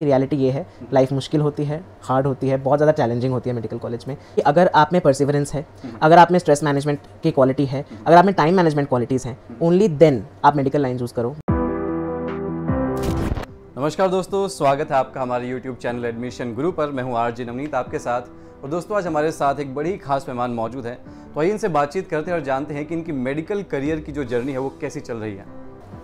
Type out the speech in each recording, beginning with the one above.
Reality ये है, life मुश्किल होती है, हार्ड होती है, बहुत ज़्यादा चैलेंजिंग होती है मेडिकल कॉलेज में। कि अगर आप में परसिवरेंस है, अगर आप में स्ट्रेस मैनेजमेंट की क्वालिटी है, अगर आप में टाइम मैनेजमेंट क्वालिटीज़ हैं, ओनली देन आप मेडिकल लाइन चूज़ करो। नमस्कार दोस्तों, स्वागत है आपका हमारे YouTube चैनल एडमिशन गुरु पर। मैं हूं आरजे नवनीत आपके साथ। और दोस्तों, आज हमारे साथ एक बड़ी खास मेहमान मौजूद है, तो आइए इनसे बातचीत करते हैं और जानते हैं कि इनकी मेडिकल करियर की जो जर्नी है वो कैसी चल रही है।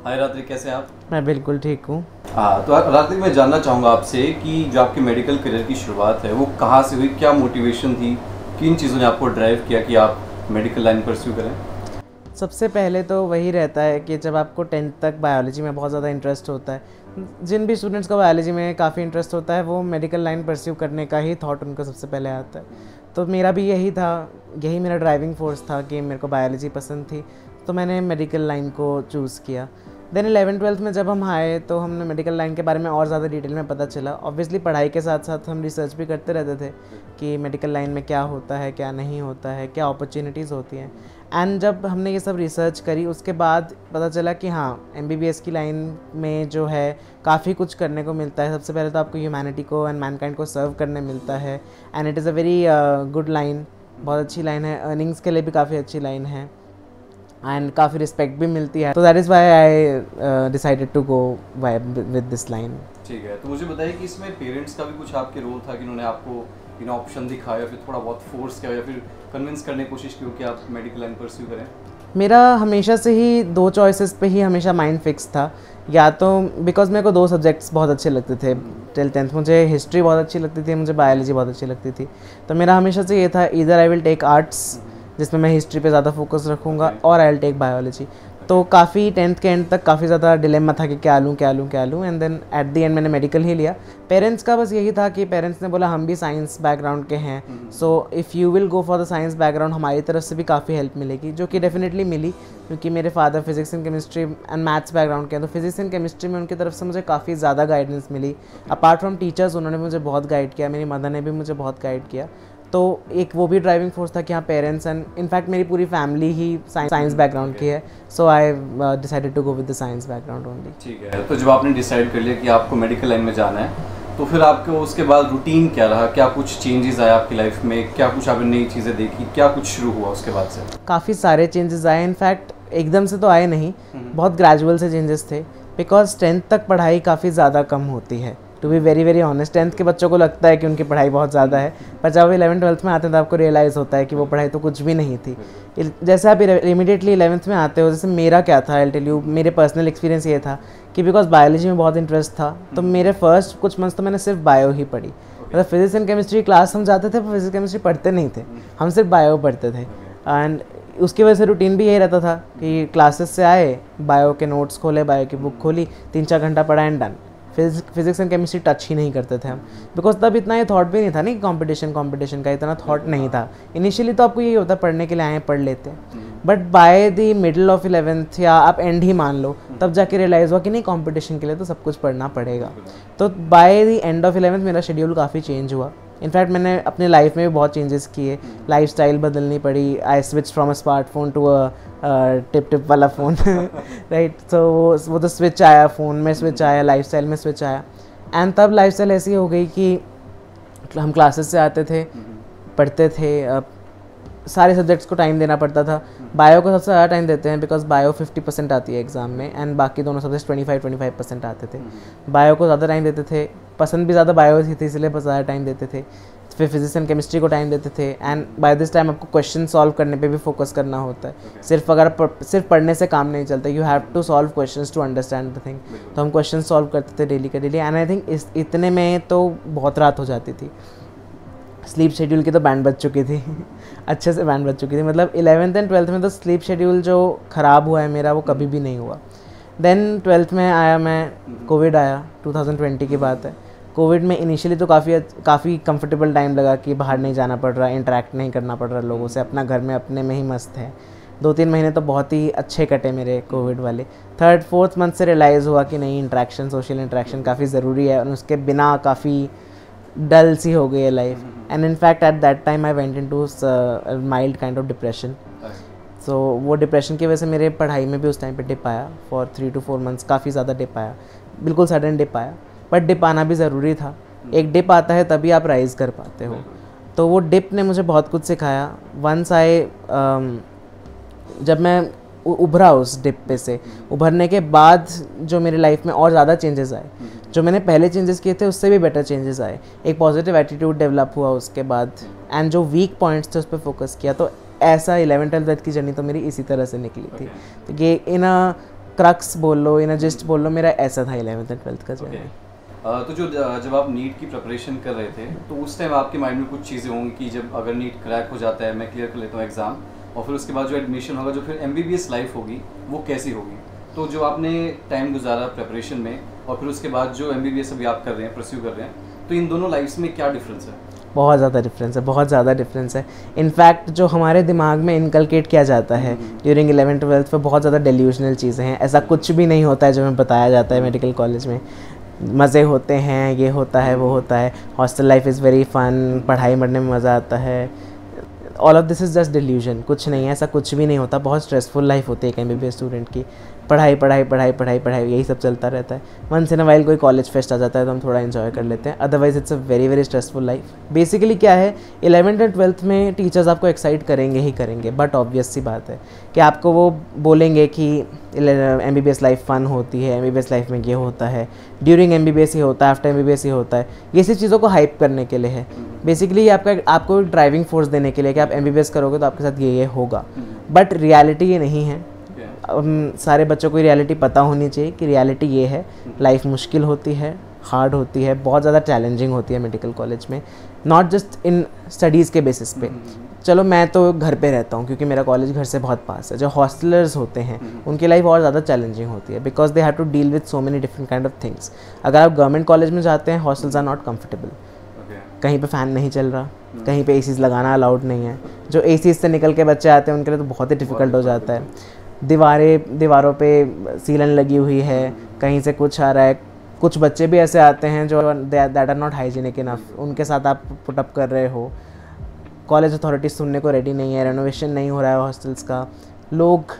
हाय रात्रि, कैसे हैं आप? मैं बिल्कुल ठीक हूँ। हाँ, तो रात्रि, मैं जानना चाहूँगा आपसे कि जो आपकी मेडिकल करियर की शुरुआत है वो कहाँ से हुई, क्या मोटिवेशन थी, किन चीज़ों ने आपको ड्राइव किया कि आप मेडिकल लाइन परस्यू करें? सबसे पहले तो वही रहता है कि जब आपको 10th तक बायोलॉजी में बहुत ज़्यादा इंटरेस्ट होता है, जिन भी स्टूडेंट्स को बायोलॉजी में काफ़ी इंटरेस्ट होता है वो मेडिकल लाइन परस्यू करने का ही थॉट उनको सबसे पहले आता है। तो मेरा भी यही था, यही मेरा ड्राइविंग फोर्स था कि मेरे को बायोलॉजी पसंद थी, तो मैंने मेडिकल लाइन को चूज़ किया। देन 11th-12th में जब हम आए तो हमने मेडिकल लाइन के बारे में और ज़्यादा डिटेल में पता चला। ऑब्वियसली पढ़ाई के साथ साथ हम रिसर्च भी करते रहते थे कि मेडिकल लाइन में क्या होता है, क्या नहीं होता है, क्या अपॉर्चुनिटीज़ होती हैं। एंड जब हमने ये सब रिसर्च करी उसके बाद पता चला कि हाँ, MBBS की लाइन में जो है काफ़ी कुछ करने को मिलता है। सबसे पहले तो आपको ह्यूमैनिटी को एंड मैनकाइंड को सर्व करने मिलता है, and it is a very good line, बहुत अच्छी लाइन है। अर्निंग्स के लिए भी काफ़ी अच्छी लाइन है एंड काफ़ी रिस्पेक्ट भी मिलती है। तो that is why I decided to go with this line. ठीक है, तो मुझे बताइए कि इसमें पेरेंट्स का भी कुछ आपके रोल था कि उन्होंने आपको ऑप्शन दिखाया या फिर थोड़ा बहुत फोर्स किया या फिर कन्विंस करने की कोशिश की कि आप मेडिकल लाइन परस्यू करें? मेरा हमेशा से ही दो चॉइसेस पे ही हमेशा माइंड फिक्स था। या तो बिकॉज मेरे को दो सब्जेक्ट्स बहुत अच्छे लगते थे टिल 10th, मुझे हिस्ट्री बहुत अच्छी लगती थी, मुझे बायोलॉजी बहुत अच्छी लगती थी। तो मेरा हमेशा से ये था, either I will take arts जिसमें मैं हिस्ट्री पे ज़्यादा फोकस रखूँगा, और आई विल टेक बायोलॉजी। तो काफ़ी 10th के एंड तक काफ़ी ज़्यादा डिलेमा था कि क्या लूँ and then at the end मैंने मेडिकल ही लिया। पेरेंट्स का बस यही था कि पेरेंट्स ने बोला हम भी साइंस बैकग्राउंड के हैं, so if you will go for the science background हमारी तरफ से भी काफ़ी हेल्प मिलेगी, जो कि डेफिनेटली मिली, क्योंकि मेरे father physics and chemistry and maths background के हैं। तो फिजिक्स एंड केमिस्ट्री में उनकी तरफ से मुझे काफ़ी ज़्यादा गाइडेंस मिली। अपार्ट फ्रॉम टीचर्स उन्होंने मुझे बहुत गाइड किया, मेरी मदर ने भी मुझे बहुत गाइड किया। तो एक वो भी ड्राइविंग फोर्स था कि हाँ, पेरेंट्स एंड इनफैक्ट मेरी पूरी फैमिली ही साइंस बैकग्राउंड की है, so I decided to go with the science background only. ठीक है, तो जब आपने डिसाइड कर लिया कि आपको मेडिकल लाइन में जाना है, तो फिर आपको उसके बाद रूटीन क्या रहा, क्या कुछ चेंजेस आए आपकी लाइफ में, क्या कुछ आपने नई चीज़ें देखी, क्या कुछ शुरू हुआ उसके बाद से? काफ़ी सारे चेंजेस आए, इनफैक्ट एकदम से तो आए नहीं, बहुत ग्रेजुअल से चेंजेस थे। बिकॉज 10th तक पढ़ाई काफ़ी ज़्यादा कम होती है, to be very very honest. 10th के बच्चों को लगता है कि उनकी पढ़ाई बहुत ज़्यादा है, पर जब 11th-12th में आते हैं तो आपको रियलाइज़ होता है कि वो पढ़ाई तो कुछ भी नहीं थी। जैसे आप इमीडिएटली 11th में आते हो, जैसे मेरा क्या था, आई टेल यू, मेरे पर्सनल एक्सपीरियंस ये था कि बिकॉज बायोलॉजी में बहुत इंटरेस्ट था, तो मेरे फर्स्ट कुछ मंथ्स तो मैंने सिर्फ बायो ही पढ़ी। मतलब फिजिक्स एंड केमिस्ट्री क्लास हम जाते थे, पर फिजिक्स केमिस्ट्री पढ़ते नहीं थे, हम सिर्फ बायो पढ़ते थे। एंड उसकी वजह से रूटीन भी यही रहता था कि क्लासेस से आए, बायो के नोट्स खोले, बायो की बुक खोली, 3-4 घंटा पढ़ा and done. Physics and chemistry touch ही नहीं करते थे हम, बिकॉज तब इतना ये थॉट भी नहीं था ना कि कंपटीशन का इतना थॉट नहीं था। इनिशियली तो आपको यही होता है पढ़ने के लिए आए, पढ़ लेते हैं, but by the middle of 11th या आप एंड ही मान लो, तब जाके रियलाइज़ हुआ कि नहीं, कंपटीशन के लिए तो सब कुछ पढ़ना पड़ेगा। तो by the end of 11th मेरा शेड्यूल काफ़ी चेंज हुआ। इनफैक्ट मैंने अपने लाइफ में भी बहुत चेंजेस किए, लाइफ स्टाइल बदलनी पड़ी। I switch from a smartphone to a tip वाला फ़ोन राइट। तो वो तो स्विच आया, फ़ोन में स्विच आया, लाइफ स्टाइल में स्विच आया। एंड तब लाइफ स्टाइल ऐसी हो गई कि हम क्लासेस से आते थे, पढ़ते थे, सारे सब्जेक्ट्स को टाइम देना पड़ता था। बायो को सबसे ज़्यादा टाइम देते हैं बिकॉज बायो 50% आती है एग्ज़ाम में, एंड बाकी दोनों सब्जेक्ट्स 25% आते थे। बायो को ज़्यादा टाइम देते थे, पसंद भी ज़्यादा बायो ही थी, इसलिए ज़्यादा टाइम देते थे। फिर फिजिक्स एंड केमिस्ट्री को टाइम देते थे, एंड बाय दिस टाइम आपको क्वेश्चन सॉल्व करने पे भी फोकस करना होता है। सिर्फ पढ़ने से काम नहीं चलता, you have to solve questions to understand the thing. तो हम क्वेश्चन सॉल्व करते थे डेली का डेली, एंड आई थिंक इतने में तो बहुत रात हो जाती थी। स्लीप शेड्यूल की तो बैंड बज चुकी थी अच्छे से बैंड बज चुकी थी। मतलब 11th एंड 12th में तो स्लीप शेड्यूल जो ख़राब हुआ है मेरा, वो कभी भी नहीं हुआ। देन 12th में आया मैं, कोविड आया, 2020 की बात है। कोविड में इनिशियली तो काफ़ी कंफर्टेबल टाइम लगा कि बाहर नहीं जाना पड़ रहा, इंटरेक्ट नहीं करना पड़ रहा लोगों से, अपना घर में अपने में ही मस्त है। 2-3 महीने तो बहुत ही अच्छे कटे मेरे कोविड वाले। 3rd-4th मंथ से रियलाइज़ हुआ कि नहीं, इंटरेक्शन, सोशल इंटरेक्शन काफ़ी ज़रूरी है, और उसके बिना काफ़ी डल सी हो गई है life. And in fact at that time I went into mild kind of depression. So वो डिप्रेशन की वजह से मेरे पढ़ाई में भी उस टाइम पे डिप आया। फॉर 3 to 4 मंथ्स काफ़ी ज़्यादा डिप आया, बिल्कुल सडन डिप आया। बट डिप आना भी ज़रूरी था। एक डिप आता है तभी आप राइज़ कर पाते हो। तो वो डिप ने मुझे बहुत कुछ सिखाया। वंस जब मैं उभरा उस डिप पे से, उभरने के बाद जो मेरी लाइफ में और ज़्यादा चेंजेस आए, जो मैंने पहले चेंजेस किए थे उससे भी बेटर चेंजेस आए। एक पॉजिटिव एटीट्यूड डेवलप हुआ उसके बाद, एंड जो वीक पॉइंट्स थे उस पर फोकस किया। तो ऐसा 11th-12th की जर्नी तो मेरी इसी तरह से निकली थी। तो ये इन अ क्रक्स बोल लो, इन अ जिस्ट बोल लो, मेरा ऐसा था 11th और 12th का जर्नी। तो जब आप नीट की प्रिपरेशन कर रहे थे तो उस टाइम आपके माइंड में कुछ चीज़ें होंगी कि जब अगर नीट क्रैक हो जाता है, मैं क्लियर कर लेता हूँ एग्ज़ाम, और फिर उसके बाद जो एडमिशन होगा, जो फिर MBBS लाइफ होगी वो कैसी होगी। तो जो आपने टाइम गुजारा प्रिपरेशन में और फिर उसके बाद जो MBBS अभी आप कर रहे हैं, परस्यू कर रहे हैं, तो इन दोनों लाइफ्स में क्या डिफरेंस है? बहुत ज़्यादा डिफरेंस है, बहुत ज़्यादा डिफरेंस है। इनफैक्ट जो हमारे दिमाग में इनकलकेट किया जाता है ड्यूरिंग 11th-12th पे बहुत ज़्यादा डेल्यूशनल चीज़ें हैं। ऐसा कुछ भी नहीं होता है जो हमें बताया जाता है मेडिकल कॉलेज में। मज़े होते हैं, ये होता है, वो होता है, हॉस्टल लाइफ इज़ वेरी फ़न, पढ़ाई पढ़ने में मज़ा आता है। All of this is just delusion, कुछ नहीं है, ऐसा कुछ भी नहीं होता। बहुत स्ट्रेसफुल लाइफ होती है एक MBBS स्टूडेंट की। पढ़ाई पढ़ाई पढ़ाई पढ़ाई पढ़ाई यही सब चलता रहता है। वंस इन अ वाइल कोई कॉलेज फेस्ट आ जाता है तो हम थोड़ा एंजॉय कर लेते हैं, otherwise it's a very very stressful life. Basically क्या है, 11th और 12th में टीचर्स आपको एक्साइट करेंगे ही करेंगे, बट ऑब्वियस सी बात है कि आपको वो बोलेंगे कि MBBS लाइफ फ़न होती है, MBBS लाइफ में ये होता है, ड्यूरिंग MBBS ये होता है, आफ्टर MBBS ये होता है। ये सब चीज़ों को हाइप करने के लिए है। बेसिकली आपको ड्राइविंग फोर्स देने के लिए कि आप MBBS करोगे तो आपके साथ ये होगा, बट रियलिटी ये नहीं है। सारे बच्चों को रियलिटी पता होनी चाहिए कि रियलिटी ये है, लाइफ मुश्किल होती है, हार्ड होती है, बहुत ज़्यादा चैलेंजिंग होती है मेडिकल कॉलेज में, नॉट जस्ट इन स्टडीज़ के बेसिस पे। चलो मैं तो घर पे रहता हूँ क्योंकि मेरा कॉलेज घर से बहुत पास है। जो हॉस्टलर्स होते हैं उनकी लाइफ और ज़्यादा चैलेंजिंग होती है, because they have to deal with so many different kind of things. अगर आप गवर्नमेंट कॉलेज में जाते हैं, हॉस्टल्स आर नॉट कंफर्टेबल। कहीं पे फ़ैन नहीं चल रहा, कहीं पे ACs लगाना अलाउड नहीं है। जो ACs से निकल के बच्चे आते हैं उनके लिए तो बहुत ही डिफ़िकल्ट हो जाता है। दीवारों पे सीलन लगी हुई है, कहीं से कुछ आ रहा है। कुछ बच्चे भी ऐसे आते हैं जो that are not hygienic enough, उनके साथ आप पुटअप कर रहे हो। कॉलेज अथॉरिटीज सुनने को रेडी नहीं है, रेनोवेशन नहीं हो रहा है हॉस्टल्स का। लोग,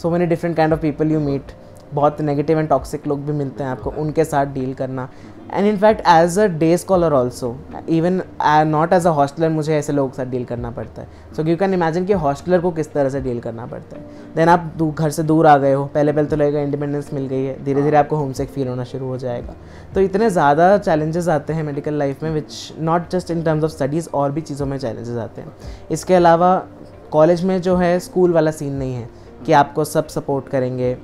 so many different kind of people you meet, बहुत नेगेटिव एंड टॉक्सिक लोग भी मिलते हैं आपको, उनके साथ डील करना। And in fact as a day scholar also, even not as a hosteller, मुझे ऐसे लोगों के साथ डील करना पड़ता है। सो यू कैन इमेजिन कि हॉस्टलर को किस तरह से डील करना पड़ता है। देन आप घर से दूर आ गए हो, पहले तो लगेगा इंडिपेंडेंस मिल गई है, धीरे धीरे आपको होमसिक फील होना शुरू हो जाएगा। तो इतने ज़्यादा चैलेंजेस आते हैं मेडिकल लाइफ में, which not just in terms of studies, और भी चीज़ों में चैलेंजेस आते हैं। इसके अलावा कॉलेज में जो है स्कूल वाला सीन नहीं है कि आपको सब सपोर्ट करेंगे,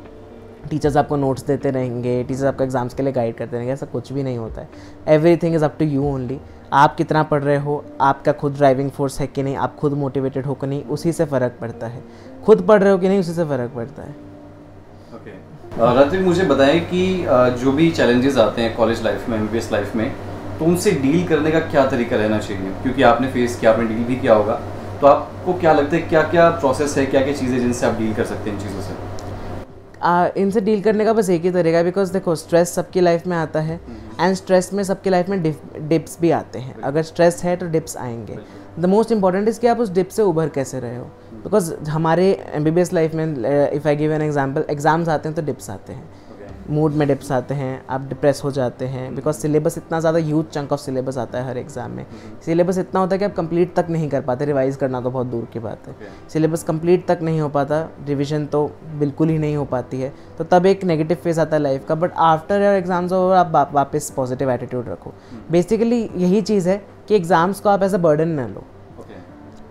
टीचर्स आपको नोट्स देते रहेंगे, टीचर्स आपको एग्जाम्स के लिए गाइड करते रहेंगे। ऐसा कुछ भी नहीं होता है। Everything is up to you only. आप कितना पढ़ रहे हो, आपका खुद ड्राइविंग फोर्स है कि नहीं, आप खुद मोटिवेटेड हो कि नहीं, उसी से फ़र्क पड़ता है। खुद पढ़ रहे हो कि नहीं, उसी से फ़र्क पड़ता है। ओके ऋत्विक, मुझे बताएं कि जो भी चैलेंजेस आते हैं कॉलेज लाइफ में, MBBS लाइफ में, तो उनसे डील करने का क्या तरीका रहना चाहिए? क्योंकि आपने फेस किया, आपने डील भी किया होगा, तो आपको क्या लगता है क्या क्या प्रोसेस है, क्या क्या चीज़ें जिनसे आप डील कर सकते हैं इन चीज़ों से? इनसे डील करने का बस एक ही तरीका है, बिकॉज देखो स्ट्रेस सबकी लाइफ में आता है, एंड स्ट्रेस में सबकी लाइफ में डिप्स भी आते हैं। अगर स्ट्रेस है तो डिप्स आएंगे। द मोस्ट इंपॉर्टेंट इज़ कि आप उस डिप से उभर कैसे रहे हो। बिकॉज हमारे MBBS लाइफ में, if I give an example, exams आते हैं तो डिप्स आते हैं, मूड में डिप्स आते हैं, आप डिप्रेस हो जाते हैं, बिकॉज सिलेबस इतना ज़्यादा ह्यूज चंक ऑफ सिलेबस आता है हर एग्ज़ाम में। सिलेबस इतना होता है कि आप कंप्लीट तक नहीं कर पाते, रिवाइज करना तो बहुत दूर की बात है। सिलेबस कंप्लीट तक नहीं हो पाता, रिविजन तो बिल्कुल ही नहीं हो पाती है, तो तब एक नेगेटिव फेज आता है लाइफ का। But after your exams over आप वापस पॉजिटिव एटीट्यूड रखो। बेसिकली यही चीज़ है कि एग्ज़ाम्स को आप एज अ बर्डन ना लो।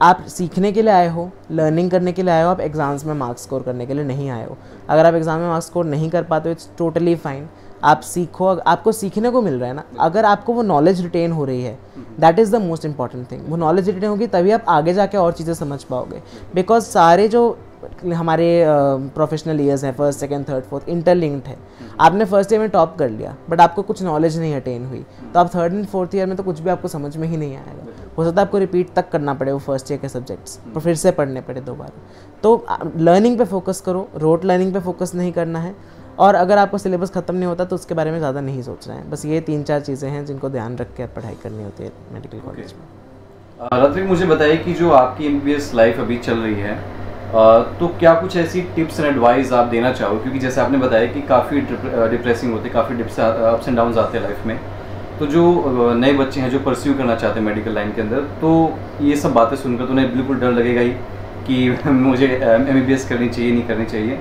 आप सीखने के लिए आए हो, लर्निंग करने के लिए आए हो, आप एग्ज़ाम्स में मार्क्स स्कोर करने के लिए नहीं आए हो। अगर आप एग्ज़ाम में मार्क्स स्कोर नहीं कर पाते हो, इट्स टोटली फाइन। आप सीखो, आपको सीखने को मिल रहा है ना। अगर आपको वो नॉलेज रिटेन हो रही है, that is the most important thing. वो नॉलेज रिटेन होगी तभी आप आगे जाके और चीज़ें समझ पाओगे। बिकॉज सारे जो हमारे प्रोफेशनल ईयर्स हैं, first, second, third, fourth, interlinked है। आपने फर्स्ट ईयर में टॉप कर लिया, बट आपको कुछ नॉलेज नहीं अटेन हुई, तो आप थर्ड एंड फोर्थ ईयर में तो कुछ भी आपको समझ में ही नहीं आएगा। हो सकता है आपको रिपीट तक करना पड़े वो फर्स्ट ईयर के सब्जेक्ट्स, तो फिर से पढ़ने पड़े दोबारा। तो लर्निंग पे फोकस करो, रोट लर्निंग पे फोकस नहीं करना है। और अगर आपको सिलेबस ख़त्म नहीं होता तो उसके बारे में ज़्यादा नहीं सोचना है। बस ये 3-4 चीज़ें हैं जिनको ध्यान रख के पढ़ाई करनी होती है मेडिकल कॉलेज में। ऋत्विक, मुझे बताइए कि जो आपकी MBBS लाइफ अभी चल रही है, तो क्या कुछ ऐसी टिप्स एंड एडवाइस आप देना चाहो, क्योंकि जैसे आपने बताया कि काफ़ी डिप्रेसिंग होते, काफ़ी अप्स एंड डाउन्स आते हैं लाइफ में, तो जो नए बच्चे हैं जो परस्यू करना चाहते हैं मेडिकल लाइन के अंदर, तो ये सब बातें सुनकर तो उन्हें बिल्कुल डर लगेगा ही कि मुझे MBBS करनी चाहिए नहीं करनी चाहिए,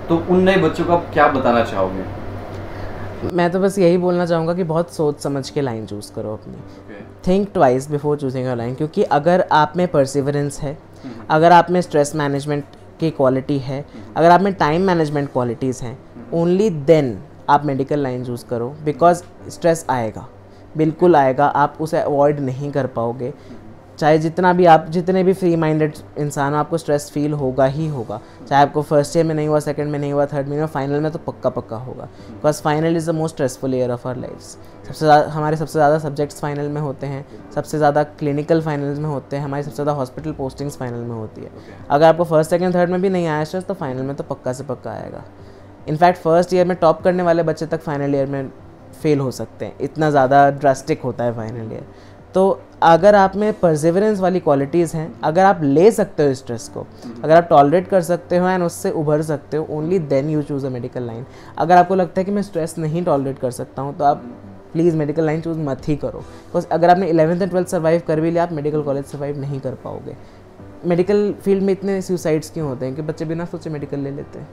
तो उन नए बच्चों को आप क्या बताना चाहोगे? मैं तो बस यही बोलना चाहूँगा कि बहुत सोच समझ के लाइन चूज़ करो अपनी, think twice before choosing your line, क्योंकि अगर आप में परसिवरेंस है, अगर आप में स्ट्रेस मैनेजमेंट की क्वालिटी है, अगर आप में टाइम मैनेजमेंट क्वालिटीज़ हैं, ओनली देन आप मेडिकल लाइन चूज़ करो। बिकॉज स्ट्रेस आएगा, बिल्कुल आएगा, आप उसे अवॉइड नहीं कर पाओगे। चाहे जितने भी फ्री माइंडेड इंसान हो, आपको स्ट्रेस फील होगा ही होगा। चाहे आपको फर्स्ट ईयर में नहीं हुआ, सेकंड में नहीं हुआ, थर्ड में, फाइनल में तो पक्का होगा। Because final is the most stressful year of our lifes. हमारे सबसे ज़्यादा सब्जेक्ट्स फाइनल में होते हैं, सबसे ज़्यादा क्लिनिकल फाइनल्स में होते हैं, हमारी सबसे ज़्यादा हॉस्पिटल पोस्टिंग्स फाइनल में होती है। अगर आपको फर्स्ट सेकंड थर्ड में भी नहीं आया स्ट्रेस, तो फाइनल में तो पक्का से पक्का आएगा। इनफैक्ट फर्स्ट ईयर में टॉप करने वाले बच्चे तक फाइनल ईयर में फेल हो सकते हैं, इतना ज़्यादा ड्रास्टिक होता है फाइनल ईयर। तो अगर आप में परसिवरेंस वाली क्वालिटीज़ हैं, अगर आप ले सकते हो स्ट्रेस को, अगर आप टॉलरेट कर सकते हो एंड उससे उभर सकते हो, only then you choose a medical line. अगर आपको लगता है कि मैं स्ट्रेस नहीं टॉलरेट कर सकता हूँ, तो आप प्लीज़ मेडिकल लाइन चूज़ मत ही करो। बिकॉज अगर आपने 11th एंड 12th सर्वाइव कर भी लिया, आप मेडिकल कॉलेज सर्वाइव नहीं कर पाओगे। मेडिकल फील्ड में इतने सुसाइड्स क्यों होते हैं कि बच्चे बिना सोचे मेडिकल ले लेते हैं।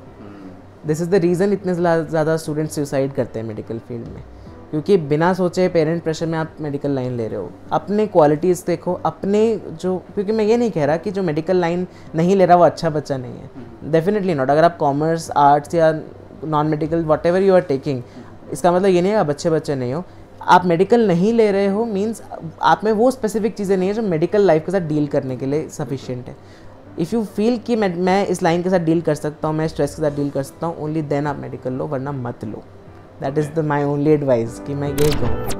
दिस इज़ द रीज़न इतने ज़्यादा स्टूडेंट्स सुसाइड करते हैं मेडिकल फील्ड में, क्योंकि बिना सोचे पेरेंट प्रेशर में आप मेडिकल लाइन ले रहे हो। अपने क्वालिटीज़ देखो, अपने जो, क्योंकि मैं ये नहीं कह रहा कि जो मेडिकल लाइन नहीं ले रहा वो अच्छा बच्चा नहीं है, डेफिनेटली नॉट। अगर आप कॉमर्स, आर्ट्स या non medical whatever you are taking, इसका मतलब ये नहीं है आप बच्चे नहीं हो। आप मेडिकल नहीं ले रहे हो मीन्स आप में वो स्पेसिफिक चीज़ें नहीं है जो मेडिकल लाइफ के साथ डील करने के लिए सफिशिएंट है। इफ़ यू फील कि मैं इस लाइन के साथ डील कर सकता हूँ, मैं स्ट्रेस के साथ डील कर सकता हूँ, ओनली देन आप मेडिकल लो, वरना मत लो। That is my only advice कि मैं यही कहूँ।